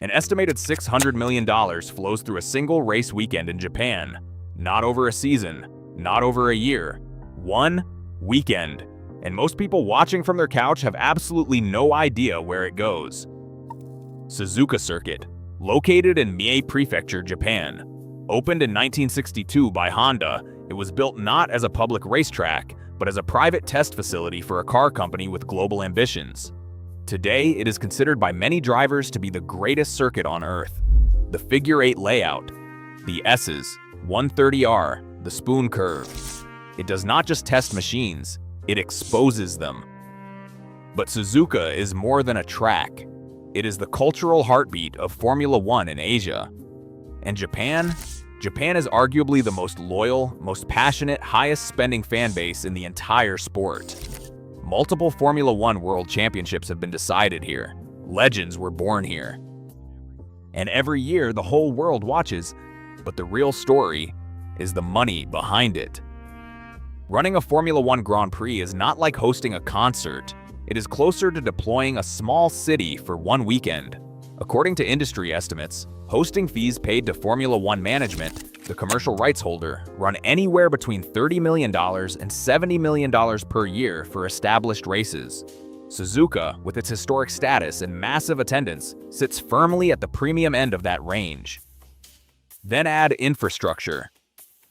An estimated $600 million flows through a single race weekend in Japan. Not over a season, not over a year. One weekend. And most people watching from their couch have absolutely no idea where it goes. Suzuka Circuit, located in Mie Prefecture, Japan. Opened in 1962 by Honda, it was built not as a public racetrack, but as a private test facility for a car company with global ambitions. Today, it is considered by many drivers to be the greatest circuit on Earth. The figure-8 layout, the S's, 130R, the spoon curve. It does not just test machines, it exposes them. But Suzuka is more than a track. It is the cultural heartbeat of Formula One in Asia. And Japan? Japan is arguably the most loyal, most passionate, highest-spending fan base in the entire sport. Multiple Formula One World Championships have been decided here. Legends were born here. And every year, the whole world watches, but the real story is the money behind it. Running a Formula One Grand Prix is not like hosting a concert. It is closer to deploying a small city for one weekend. According to industry estimates, hosting fees paid to Formula One management, the commercial rights holder, run anywhere between $30 million and $70 million per year for established races. Suzuka, with its historic status and massive attendance, sits firmly at the premium end of that range. Then add infrastructure.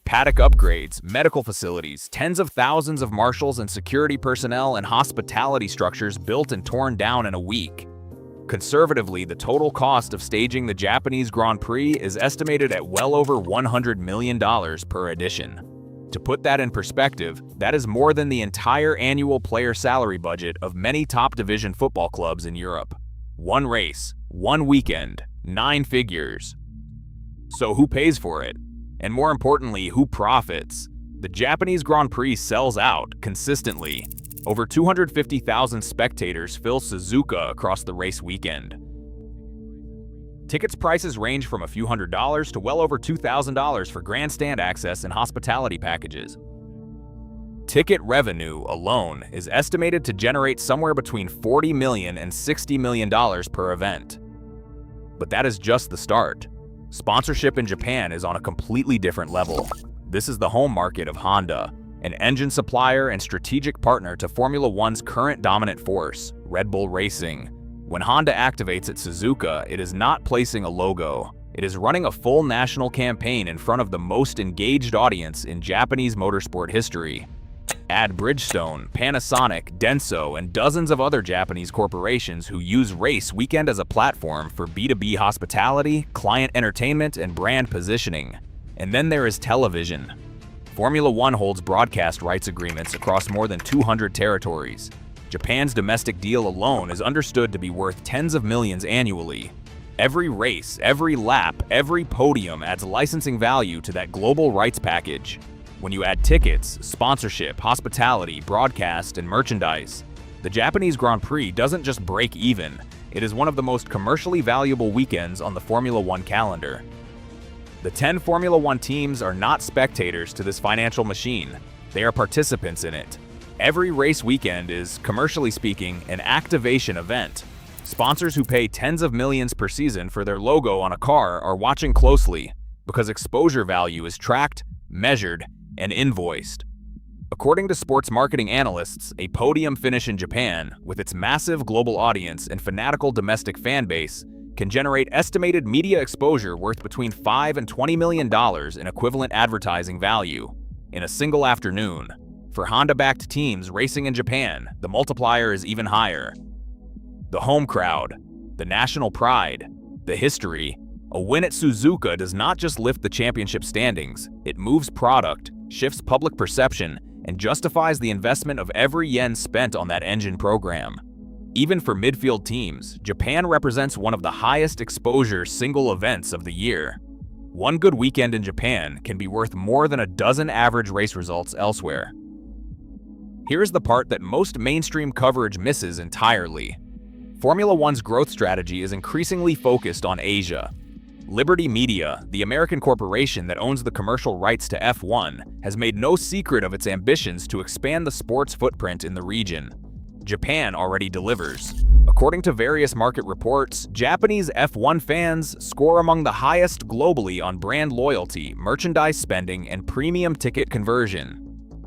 Paddock upgrades, medical facilities, tens of thousands of marshals and security personnel and hospitality structures built and torn down in a week. Conservatively, the total cost of staging the Japanese Grand Prix is estimated at well over $100 million per edition. To put that in perspective, that is more than the entire annual player salary budget of many top division football clubs in Europe. One race, one weekend, 9 figures. So who pays for it? And more importantly, who profits? The Japanese Grand Prix sells out consistently. Over 250,000 spectators fill Suzuka across the race weekend. Tickets prices range from a few $100s to well over $2,000 for grandstand access and hospitality packages. Ticket revenue alone is estimated to generate somewhere between $40 million and $60 million per event. But that is just the start. Sponsorship in Japan is on a completely different level. This is the home market of Honda, an engine supplier and strategic partner to Formula One's current dominant force, Red Bull Racing. When Honda activates at Suzuka, it is not placing a logo. It is running a full national campaign in front of the most engaged audience in Japanese motorsport history. Add Bridgestone, Panasonic, Denso, and dozens of other Japanese corporations who use race weekend as a platform for B2B hospitality, client entertainment, and brand positioning. And then there is television. Formula One holds broadcast rights agreements across more than 200 territories. Japan's domestic deal alone is understood to be worth tens of millions annually. Every race, every lap, every podium adds licensing value to that global rights package. When you add tickets, sponsorship, hospitality, broadcast, and merchandise, the Japanese Grand Prix doesn't just break even, it is one of the most commercially valuable weekends on the Formula One calendar. The 10 Formula One teams are not spectators to this financial machine, they are participants in it. Every race weekend is, commercially speaking, an activation event. Sponsors who pay tens of millions per season for their logo on a car are watching closely, because exposure value is tracked, measured, and invoiced. According to sports marketing analysts, a podium finish in Japan, with its massive global audience and fanatical domestic fan base, can generate estimated media exposure worth between $5 and $20 million in equivalent advertising value in a single afternoon. For Honda-backed teams racing in Japan, the multiplier is even higher. The home crowd, the national pride, the history. A win at Suzuka does not just lift the championship standings, it moves product, shifts public perception, and justifies the investment of every yen spent on that engine program. Even for midfield teams, Japan represents one of the highest exposure single events of the year. One good weekend in Japan can be worth more than a dozen average race results elsewhere. Here's the part that most mainstream coverage misses entirely. Formula One's growth strategy is increasingly focused on Asia. Liberty Media, the American corporation that owns the commercial rights to F1, has made no secret of its ambitions to expand the sport's footprint in the region. Japan already delivers. According to various market reports, Japanese F1 fans score among the highest globally on brand loyalty, merchandise spending, and premium ticket conversion.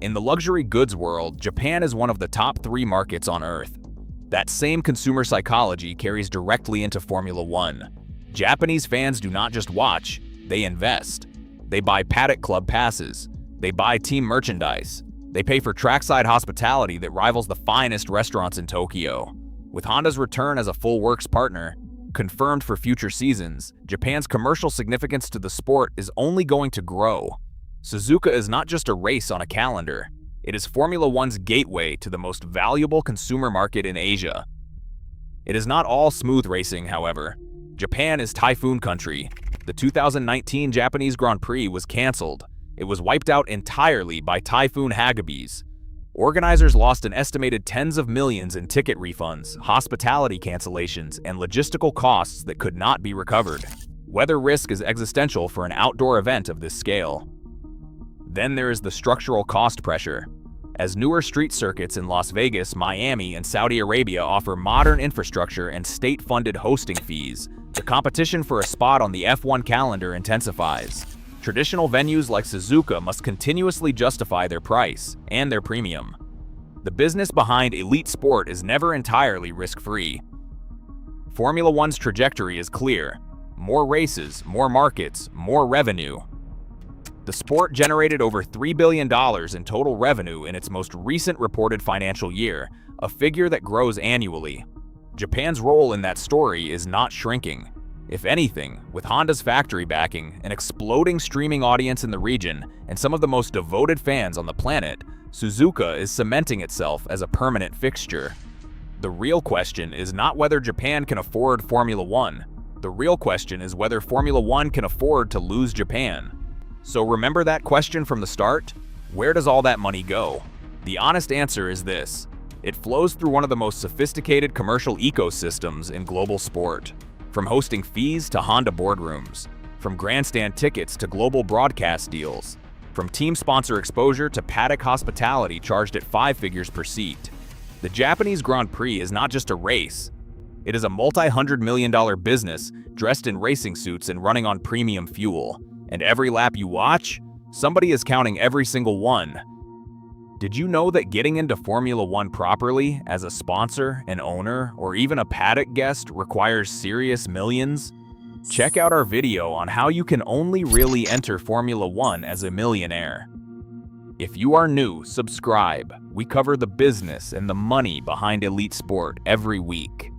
In the luxury goods world, Japan is one of the top 3 markets on Earth. That same consumer psychology carries directly into Formula One. Japanese fans do not just watch, they invest. They buy Paddock Club passes. They buy team merchandise. They pay for trackside hospitality that rivals the finest restaurants in Tokyo. With Honda's return as a full works partner, confirmed for future seasons, Japan's commercial significance to the sport is only going to grow. Suzuka is not just a race on a calendar. It is Formula One's gateway to the most valuable consumer market in Asia. It is not all smooth racing, however. Japan is typhoon country. The 2019 Japanese Grand Prix was cancelled. It was wiped out entirely by Typhoon Hagibis. Organizers lost an estimated tens of millions in ticket refunds, hospitality cancellations, and logistical costs that could not be recovered. Weather risk is existential for an outdoor event of this scale. Then there is the structural cost pressure. As newer street circuits in Las Vegas, Miami, and Saudi Arabia offer modern infrastructure and state-funded hosting fees, the competition for a spot on the F1 calendar intensifies. Traditional venues like Suzuka must continuously justify their price and their premium. The business behind elite sport is never entirely risk-free. Formula One's trajectory is clear. More races, more markets, more revenue. The sport generated over $3 billion in total revenue in its most recent reported financial year, a figure that grows annually. Japan's role in that story is not shrinking. If anything, with Honda's factory backing, an exploding streaming audience in the region, and some of the most devoted fans on the planet, Suzuka is cementing itself as a permanent fixture. The real question is not whether Japan can afford Formula One. The real question is whether Formula One can afford to lose Japan. So remember that question from the start? Where does all that money go? The honest answer is this. It flows through one of the most sophisticated commercial ecosystems in global sport. From hosting fees to Honda boardrooms, from grandstand tickets to global broadcast deals, from team sponsor exposure to paddock hospitality charged at 5 figures per seat. The Japanese Grand Prix is not just a race. It is a multi-hundred-million-dollar business dressed in racing suits and running on premium fuel. And every lap you watch, somebody is counting every single one. Did you know that getting into Formula One properly as a sponsor, an owner, or even a paddock guest requires serious millions? Check out our video on how you can only really enter Formula One as a millionaire. If you are new, subscribe. We cover the business and the money behind elite sport every week.